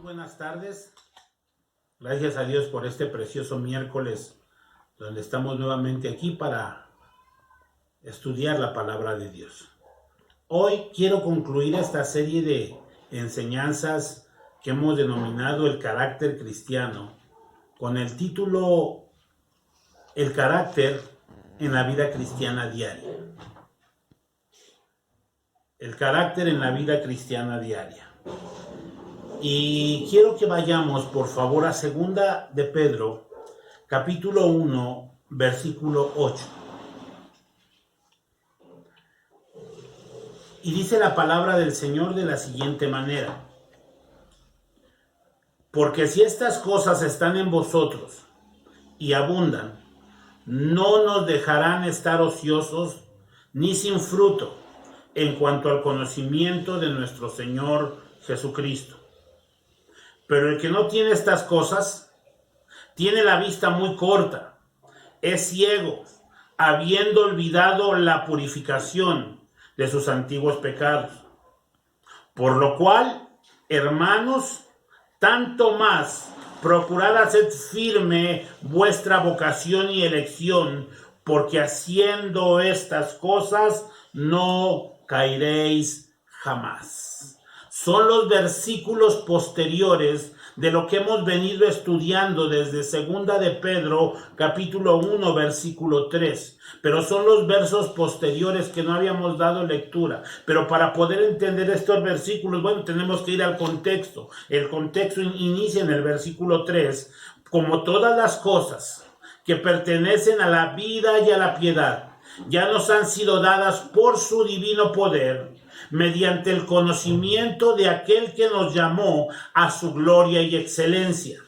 buenas tardes. Gracias a Dios por este precioso miércoles donde estamos nuevamente aquí para estudiar la palabra de Dios. Hoy quiero concluir esta serie de enseñanzas que hemos denominado el carácter cristiano con el título El carácter en la vida cristiana diaria. El carácter en la vida cristiana diaria. Y quiero que vayamos, por favor, a 2 de Pedro, capítulo 1, versículo 8. Y dice la palabra del Señor de la siguiente manera: porque si estas cosas están en vosotros y abundan, no nos dejarán estar ociosos ni sin fruto en cuanto al conocimiento de nuestro Señor Jesucristo. Pero el que no tiene estas cosas, tiene la vista muy corta, es ciego, habiendo olvidado la purificación de sus antiguos pecados. Por lo cual, hermanos, tanto más, procurad hacer firme vuestra vocación y elección, porque haciendo estas cosas no caeréis jamás. Son los versículos posteriores de lo que hemos venido estudiando desde 2 de Pedro, capítulo 1, versículo 3. Pero son los versos posteriores que no habíamos dado lectura. Pero para poder entender estos versículos, bueno, tenemos que ir al contexto. El contexto inicia en el versículo 3. Como todas las cosas que pertenecen a la vida y a la piedad, ya nos han sido dadas por su divino poder, mediante el conocimiento de aquel que nos llamó a su gloria y excelencia,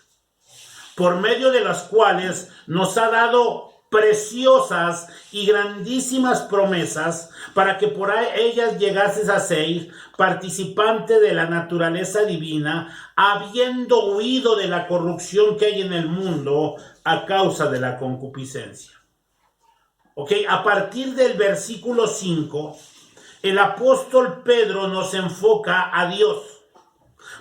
por medio de las cuales nos ha dado preciosas y grandísimas promesas, para que por ellas llegases a ser participante de la naturaleza divina, habiendo huido de la corrupción que hay en el mundo a causa de la concupiscencia. A partir del versículo 5, el apóstol Pedro nos enfoca a Dios,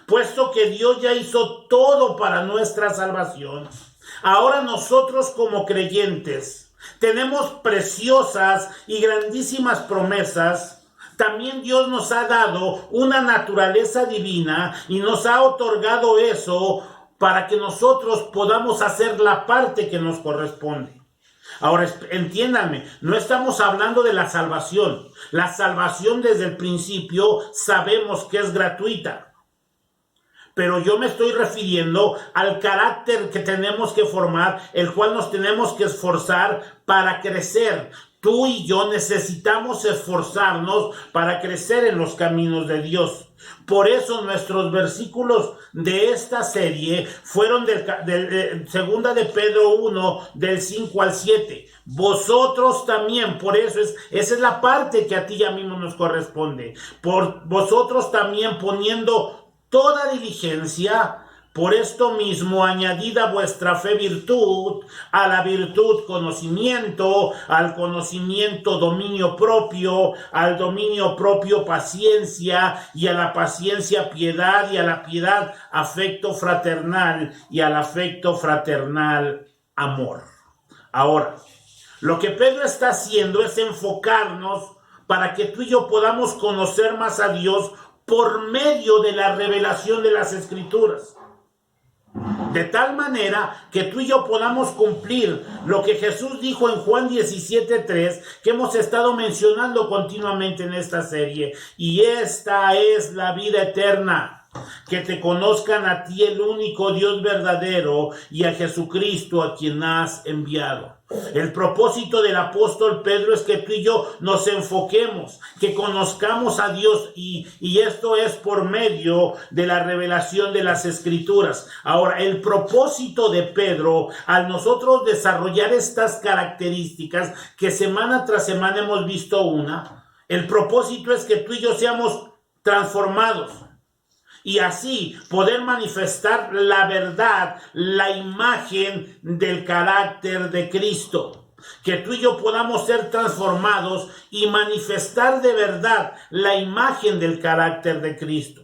puesto que Dios ya hizo todo para nuestra salvación. Ahora nosotros como creyentes tenemos preciosas y grandísimas promesas. También Dios nos ha dado una naturaleza divina y nos ha otorgado eso para que nosotros podamos hacer la parte que nos corresponde. Ahora, entiéndanme, no estamos hablando de la salvación. La salvación desde el principio sabemos que es gratuita. Pero yo me estoy refiriendo al carácter que tenemos que formar, el cual nos tenemos que esforzar para crecer. Tú y yo necesitamos esforzarnos para crecer en los caminos de Dios. Por eso nuestros versículos de esta serie fueron de 2 de Pedro 1, del 5 al 7. Vosotros también, por eso esa es la parte que a ti y a mí no nos corresponde. Por vosotros también, poniendo toda diligencia, por esto mismo añadid a vuestra fe virtud, a la virtud conocimiento, al conocimiento dominio propio, al dominio propio paciencia, y a la paciencia piedad, y a la piedad afecto fraternal, y al afecto fraternal amor. Ahora, lo que Pedro está haciendo es enfocarnos para que tú y yo podamos conocer más a Dios por medio de la revelación de las Escrituras. De tal manera que tú y yo podamos cumplir lo que Jesús dijo en Juan 17:3, que hemos estado mencionando continuamente en esta serie. Y esta es la vida eterna, que te conozcan a ti, el único Dios verdadero, y a Jesucristo a quien has enviado. El propósito del apóstol Pedro es que tú y yo nos enfoquemos, que conozcamos a Dios, y esto es por medio de la revelación de las Escrituras. Ahora, el propósito de Pedro, al nosotros desarrollar estas características que semana tras semana hemos visto el propósito es que tú y yo seamos transformados. Y así poder manifestar la verdad, la imagen del carácter de Cristo. Que tú y yo podamos ser transformados y manifestar de verdad la imagen del carácter de Cristo.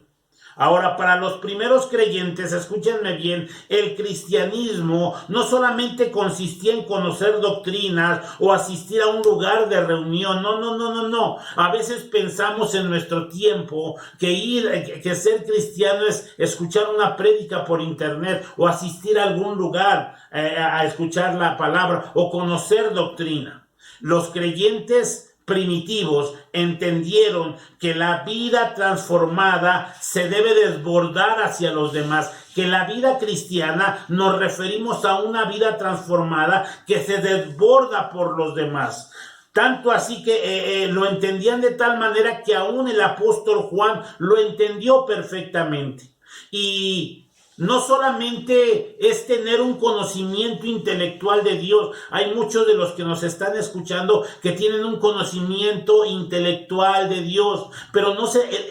Ahora, para los primeros creyentes, escúchenme bien, el cristianismo no solamente consistía en conocer doctrinas o asistir a un lugar de reunión. No. A veces pensamos en nuestro tiempo que ser cristiano es escuchar una prédica por internet o asistir a algún lugar a escuchar la palabra o conocer doctrina. Los creyentes primitivos entendieron que la vida transformada se debe desbordar hacia los demás, que la vida cristiana nos referimos a una vida transformada que se desborda por los demás. Tanto así que lo entendían de tal manera que aún el apóstol Juan lo entendió perfectamente. Y no solamente es tener un conocimiento intelectual de Dios. Hay muchos de los que nos están escuchando que tienen un conocimiento intelectual de Dios, pero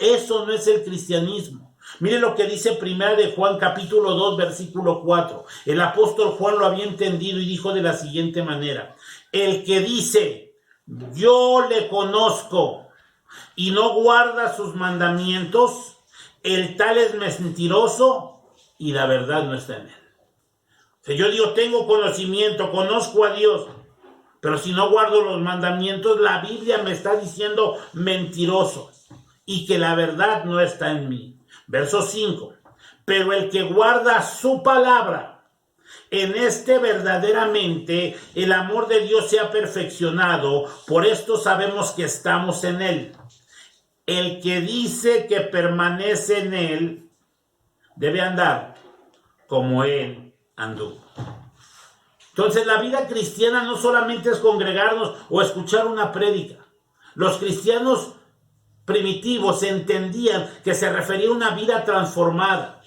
eso no es el cristianismo. Mire lo que dice Primera de Juan capítulo 2 versículo 4. El apóstol Juan lo había entendido y dijo de la siguiente manera: el que dice yo le conozco y no guarda sus mandamientos, el tal es mentiroso y la verdad no está en él. O sea, yo digo, tengo conocimiento, conozco a Dios, pero si no guardo los mandamientos, la Biblia me está diciendo mentiroso y que la verdad no está en mí. Verso 5. Pero el que guarda su palabra, en este verdaderamente el amor de Dios se ha perfeccionado, por esto sabemos que estamos en él. El que dice que permanece en él debe andar como él anduvo. Entonces, la vida cristiana no solamente es congregarnos o escuchar una prédica. Los cristianos primitivos entendían que se refería a una vida transformada.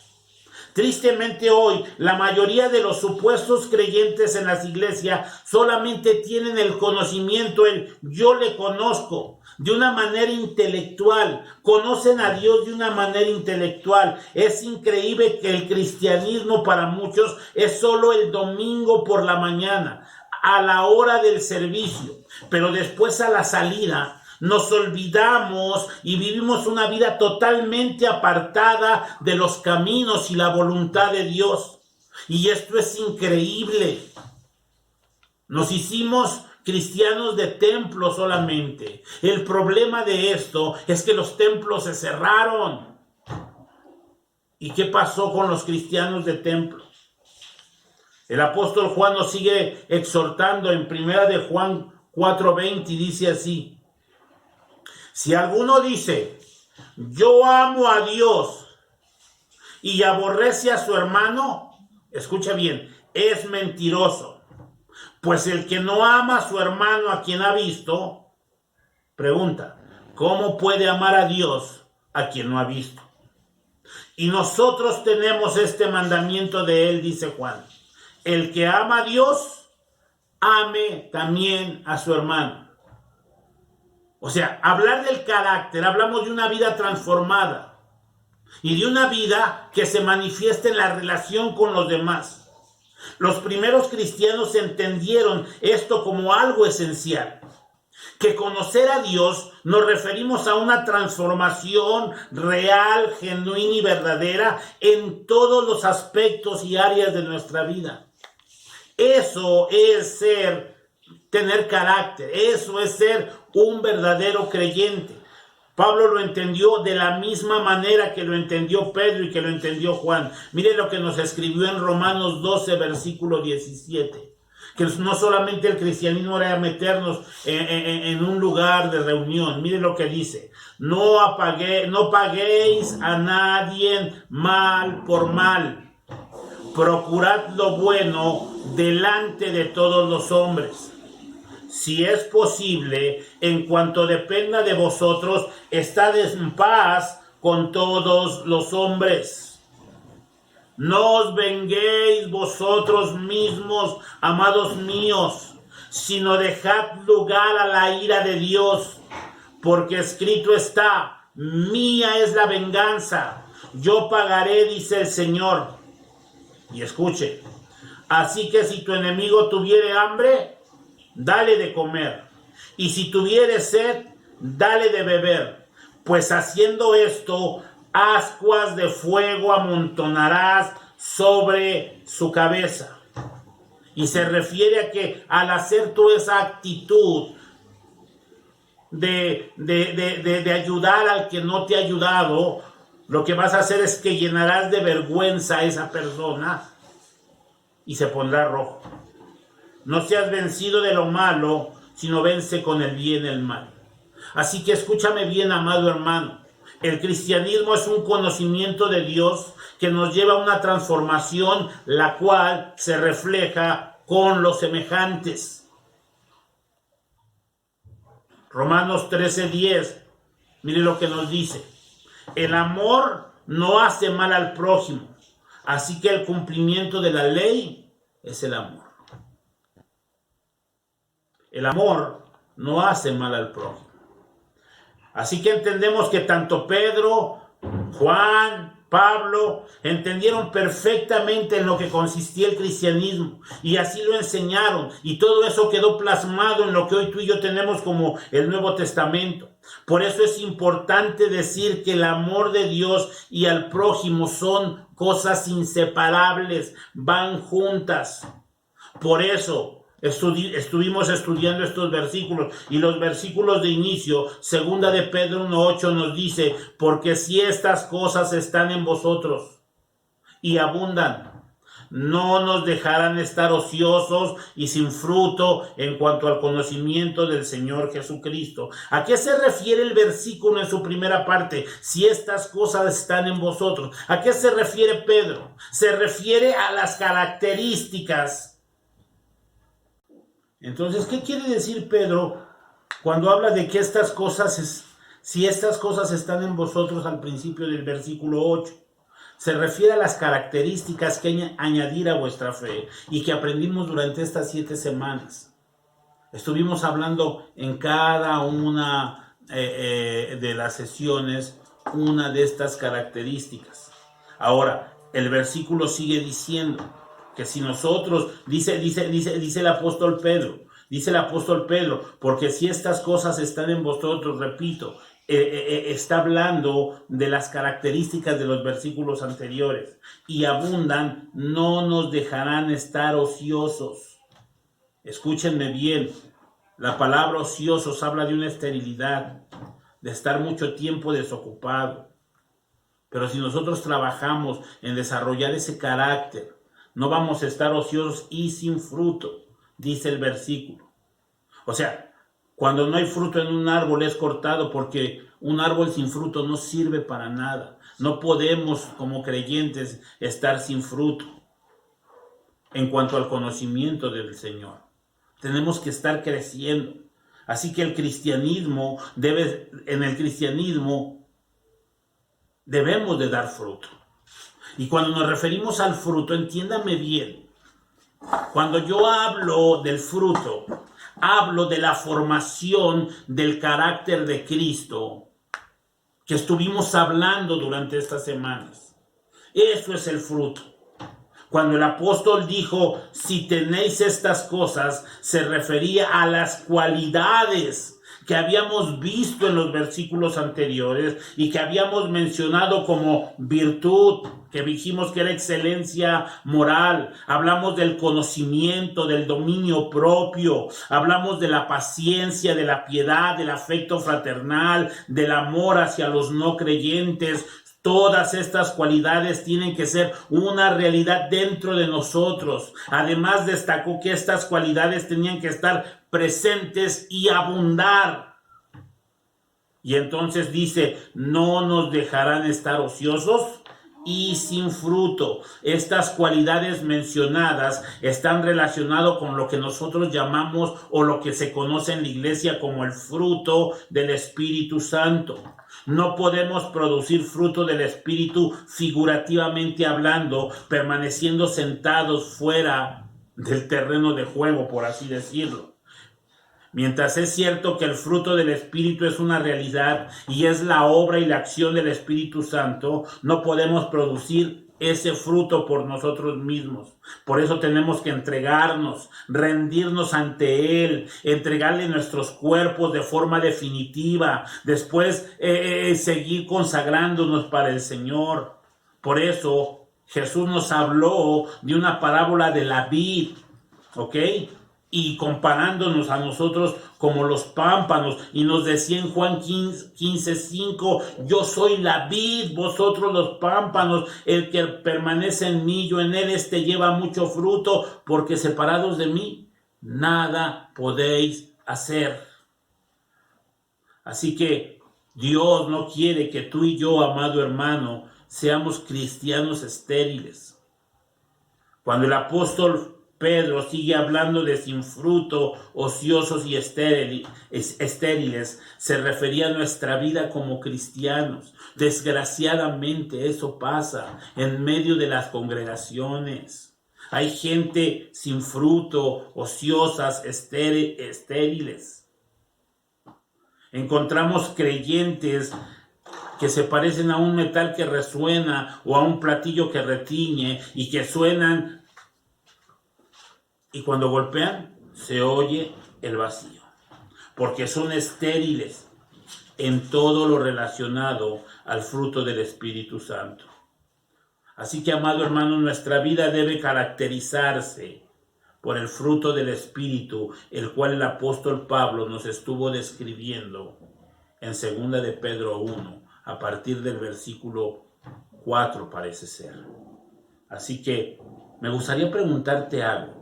Tristemente hoy, la mayoría de los supuestos creyentes en las iglesias solamente tienen el conocimiento, yo le conozco, de una manera intelectual. Conocen a Dios de una manera intelectual. Es increíble que el cristianismo para muchos es solo el domingo por la mañana, a la hora del servicio, pero después a la salida nos olvidamos y vivimos una vida totalmente apartada de los caminos y la voluntad de Dios. Y esto es increíble. Nos hicimos cristianos de templo solamente. El problema de esto es que los templos se cerraron. ¿Y qué pasó con los cristianos de templo? El apóstol Juan nos sigue exhortando en 1 de Juan 4:20 y dice así: si alguno dice, yo amo a Dios y aborrece a su hermano, escucha bien, es mentiroso. Pues el que no ama a su hermano a quien ha visto, pregunta, ¿cómo puede amar a Dios a quien no ha visto? Y nosotros tenemos este mandamiento de él, dice Juan: el que ama a Dios, ame también a su hermano. O sea, hablar del carácter, hablamos de una vida transformada y de una vida que se manifiesta en la relación con los demás. Los primeros cristianos entendieron esto como algo esencial, que conocer a Dios nos referimos a una transformación real, genuina y verdadera en todos los aspectos y áreas de nuestra vida. Eso es tener carácter, eso es ser un verdadero creyente. Pablo lo entendió de la misma manera que lo entendió Pedro y que lo entendió Juan. Mire lo que nos escribió en Romanos 12, versículo 17. Que no solamente el cristianismo era meternos en un lugar de reunión. Mire lo que dice: no paguéis a nadie mal por mal. Procurad lo bueno delante de todos los hombres. Si es posible, en cuanto dependa de vosotros, estad en paz con todos los hombres. No os venguéis vosotros mismos, amados míos, sino dejad lugar a la ira de Dios, porque escrito está: mía es la venganza, yo pagaré, dice el Señor. Y escuche: así que si tu enemigo tuviere hambre, dale de comer, y si tuviere sed, dale de beber, pues haciendo esto ascuas de fuego amontonarás sobre su cabeza. Y se refiere a que al hacer tú esa actitud de ayudar al que no te ha ayudado, lo que vas a hacer es que llenarás de vergüenza a esa persona y se pondrá rojo. No seas vencido de lo malo, sino vence con el bien el mal. Así que escúchame bien, amado hermano. El cristianismo es un conocimiento de Dios que nos lleva a una transformación, la cual se refleja con los semejantes. Romanos 13:10, mire lo que nos dice. El amor no hace mal al prójimo, así que el cumplimiento de la ley es el amor. El amor no hace mal al prójimo. Así que entendemos que tanto Pedro, Juan, Pablo entendieron perfectamente en lo que consistía el cristianismo y así lo enseñaron, y todo eso quedó plasmado en lo que hoy tú y yo tenemos como el Nuevo Testamento. Por eso es importante decir que el amor de Dios y al prójimo son cosas inseparables, van juntas. Por eso estuvimos estudiando estos versículos, y los versículos de inicio, segunda de Pedro 1:8 nos dice: porque si estas cosas están en vosotros y abundan, no nos dejarán estar ociosos y sin fruto en cuanto al conocimiento del Señor Jesucristo. ¿A qué se refiere el versículo en su primera parte? Si estas cosas están en vosotros. ¿A qué se refiere Pedro? Se refiere a las características. Entonces, ¿qué quiere decir Pedro cuando habla de que estas cosas, si estas cosas están en vosotros al principio del versículo 8? Se refiere a las características que hay que añadir a vuestra fe y que aprendimos durante estas 7 semanas. Estuvimos hablando en cada una de las sesiones una de estas características. Ahora, el versículo sigue diciendo que si nosotros, dice el apóstol Pedro, porque si estas cosas están en vosotros, repito, está hablando de las características de los versículos anteriores, y abundan, no nos dejarán estar ociosos. Escúchenme bien, la palabra ociosos habla de una esterilidad, de estar mucho tiempo desocupado. Pero si nosotros trabajamos en desarrollar ese carácter, no vamos a estar ociosos y sin fruto, dice el versículo. O sea, cuando no hay fruto en un árbol es cortado, porque un árbol sin fruto no sirve para nada. No podemos, como creyentes, estar sin fruto en cuanto al conocimiento del Señor. Tenemos que estar creciendo. Así que en el cristianismo debemos de dar fruto. Y cuando nos referimos al fruto, entiéndame bien, cuando yo hablo del fruto, hablo de la formación del carácter de Cristo que estuvimos hablando durante estas semanas. Eso es el fruto. Cuando el apóstol dijo, si tenéis estas cosas, se refería a las cualidades que habíamos visto en los versículos anteriores y que habíamos mencionado como virtud, que dijimos que era excelencia moral. Hablamos del conocimiento, del dominio propio, hablamos de la paciencia, de la piedad, del afecto fraternal, del amor hacia los no creyentes. Todas estas cualidades tienen que ser una realidad dentro de nosotros. Además, destacó que estas cualidades tenían que estar presentes y abundar. Y entonces dice, no nos dejarán estar ociosos y sin fruto. Estas cualidades mencionadas están relacionadas con lo que nosotros llamamos, o lo que se conoce en la iglesia como el fruto del Espíritu Santo. No podemos producir fruto del Espíritu figurativamente hablando, permaneciendo sentados fuera del terreno de juego, por así decirlo. Mientras es cierto que el fruto del Espíritu es una realidad y es la obra y la acción del Espíritu Santo, no podemos producir ese fruto por nosotros mismos. Por eso tenemos que entregarnos, rendirnos ante Él, entregarle nuestros cuerpos de forma definitiva, después seguir consagrándonos para el Señor. Por eso Jesús nos habló de una parábola de la vid, ¿ok? Y comparándonos a nosotros como los pámpanos, y nos decía en Juan 15:5, yo soy la vid, vosotros los pámpanos, el que permanece en mí, yo en él, este lleva mucho fruto, porque separados de mí, nada podéis hacer. Así que Dios no quiere que tú y yo, amado hermano, seamos cristianos estériles. Cuando el apóstol Pedro sigue hablando de sin fruto, ociosos y estériles, se refería a nuestra vida como cristianos. Desgraciadamente eso pasa en medio de las congregaciones. Hay gente sin fruto, ociosas, estériles. Encontramos creyentes que se parecen a un metal que resuena o a un platillo que retiñe y que suenan, y cuando golpean se oye el vacío, porque son estériles en todo lo relacionado al fruto del Espíritu Santo. Así que, amado hermano, nuestra vida debe caracterizarse por el fruto del Espíritu, el cual el apóstol Pablo nos estuvo describiendo en 2 de Pedro 1, a partir del versículo 4 parece ser. Así que me gustaría preguntarte algo.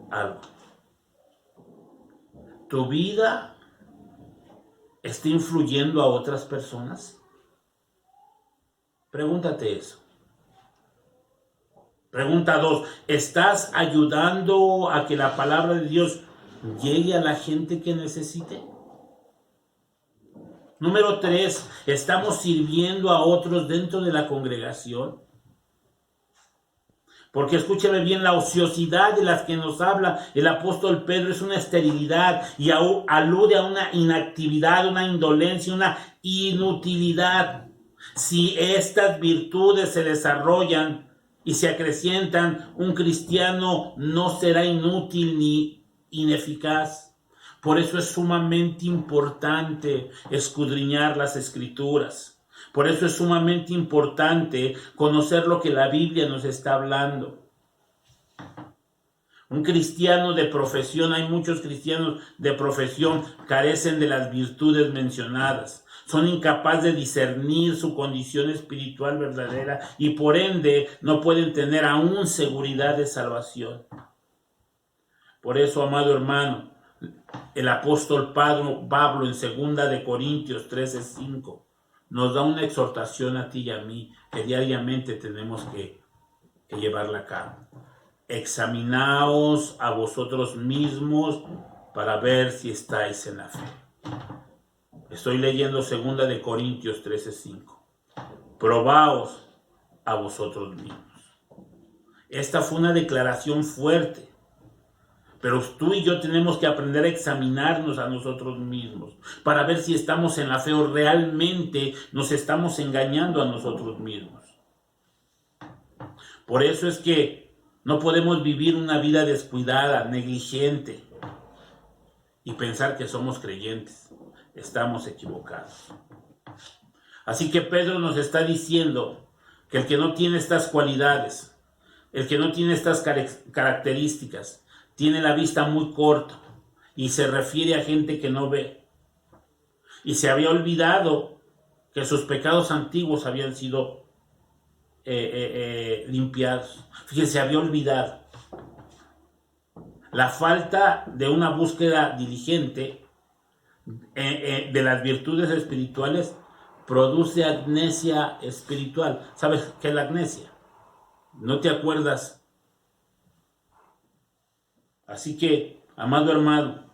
¿Tu vida está influyendo a otras personas? Pregúntate eso. Pregunta 2. ¿Estás ayudando a que la palabra de Dios llegue a la gente que necesite? Número 3. ¿Estamos sirviendo a otros dentro de la congregación? Porque escúchame bien, la ociosidad de las que nos habla el apóstol Pedro es una esterilidad y alude a una inactividad, una indolencia, una inutilidad. Si estas virtudes se desarrollan y se acrecientan, un cristiano no será inútil ni ineficaz. Por eso es sumamente importante escudriñar las Escrituras. Por eso es sumamente importante conocer lo que la Biblia nos está hablando. Un cristiano de profesión, hay muchos cristianos de profesión, carecen de las virtudes mencionadas. Son incapaces de discernir su condición espiritual verdadera y por ende no pueden tener aún seguridad de salvación. Por eso, amado hermano, el apóstol Pablo en 2 de Corintios 13:5 nos da una exhortación a ti y a mí que diariamente tenemos que llevarla a cabo. Examinaos a vosotros mismos para ver si estáis en la fe. Estoy leyendo 2 de Corintios 13:5. Probaos a vosotros mismos. Esta fue una declaración fuerte. Pero tú y yo tenemos que aprender a examinarnos a nosotros mismos para ver si estamos en la fe o realmente nos estamos engañando a nosotros mismos. Por eso es que no podemos vivir una vida descuidada, negligente y pensar que somos creyentes. Estamos equivocados. Así que Pedro nos está diciendo que el que no tiene estas cualidades, el que no tiene estas características, tiene la vista muy corta y se refiere a gente que no ve. Y se había olvidado que sus pecados antiguos habían sido limpiados. Fíjense, se había olvidado. La falta de una búsqueda diligente de las virtudes espirituales produce amnesia espiritual. ¿Sabes qué es la amnesia? No te acuerdas. Así que, amado hermano,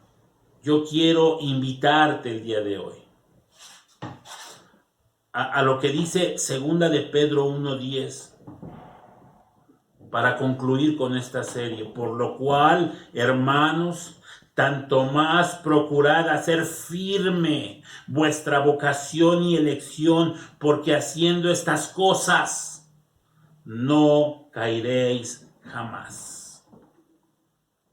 yo quiero invitarte el día de hoy a lo que dice 2 de Pedro 1:10 para concluir con esta serie. Por lo cual, hermanos, tanto más procurad hacer firme vuestra vocación y elección, porque haciendo estas cosas no caeréis jamás.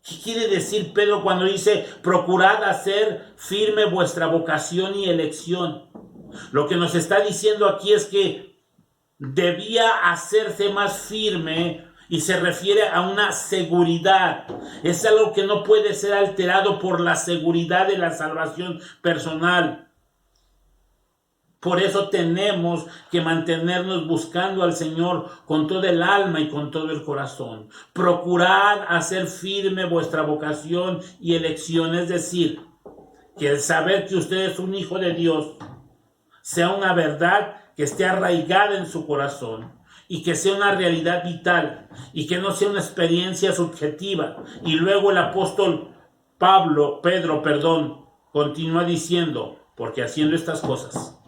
¿Qué quiere decir Pedro cuando dice, procurad hacer firme vuestra vocación y elección? Lo que nos está diciendo aquí es que debía hacerse más firme y se refiere a una seguridad. Es algo que no puede ser alterado por la seguridad de la salvación personal. Por eso tenemos que mantenernos buscando al Señor con toda el alma y con todo el corazón. Procurad hacer firme vuestra vocación y elección, es decir, que el saber que usted es un hijo de Dios sea una verdad que esté arraigada en su corazón y que sea una realidad vital y que no sea una experiencia subjetiva. Y luego el apóstol Pedro, continúa diciendo, porque haciendo estas cosas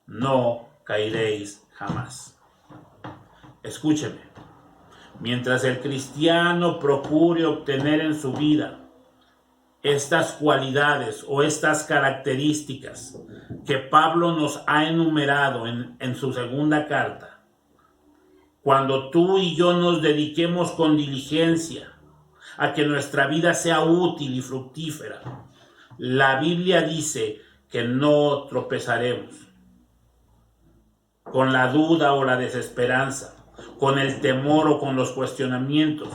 no caeréis jamás. Escúcheme, mientras el cristiano procure obtener en su vida estas cualidades o estas características que Pablo nos ha enumerado en su segunda carta, cuando tú y yo nos dediquemos con diligencia a que nuestra vida sea útil y fructífera, la Biblia dice que no tropezaremos con la duda o la desesperanza, con el temor o con los cuestionamientos,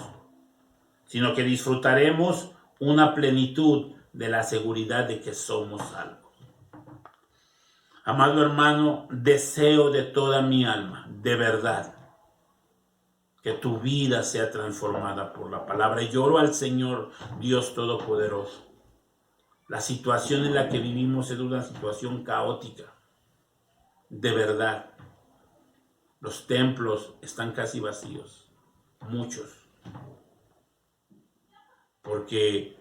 sino que disfrutaremos una plenitud de la seguridad de que somos salvos. Amado hermano, deseo de toda mi alma, de verdad, que tu vida sea transformada por la palabra. Y lloro al Señor, Dios Todopoderoso. La situación en la que vivimos es una situación caótica, de verdad. Los templos están casi vacíos, muchos, porque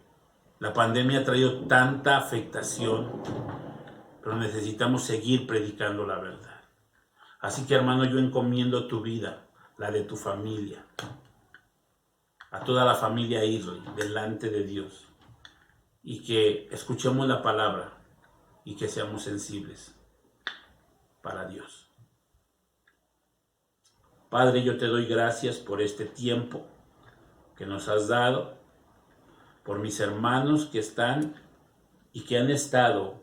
la pandemia ha traído tanta afectación, pero necesitamos seguir predicando la verdad. Así que, hermano, yo encomiendo tu vida, la de tu familia, a toda la familia Irley, delante de Dios, y que escuchemos la palabra y que seamos sensibles para Dios. Padre, yo te doy gracias por este tiempo que nos has dado, por mis hermanos que están y que han estado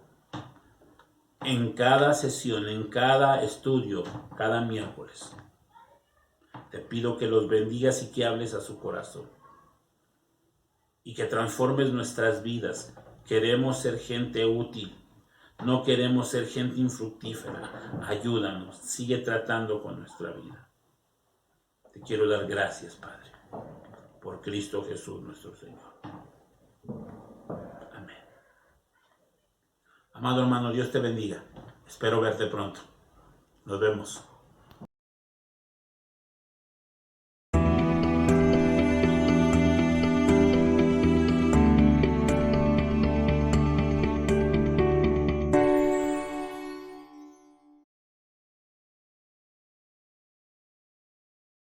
en cada sesión, en cada estudio, cada miércoles. Te pido que los bendigas y que hables a su corazón y que transformes nuestras vidas. Queremos ser gente útil, no queremos ser gente infructífera. Ayúdanos, sigue tratando con nuestra vida. Te quiero dar gracias, Padre, por Cristo Jesús nuestro Señor. Amén. Amado hermano, Dios te bendiga. Espero verte pronto. Nos vemos.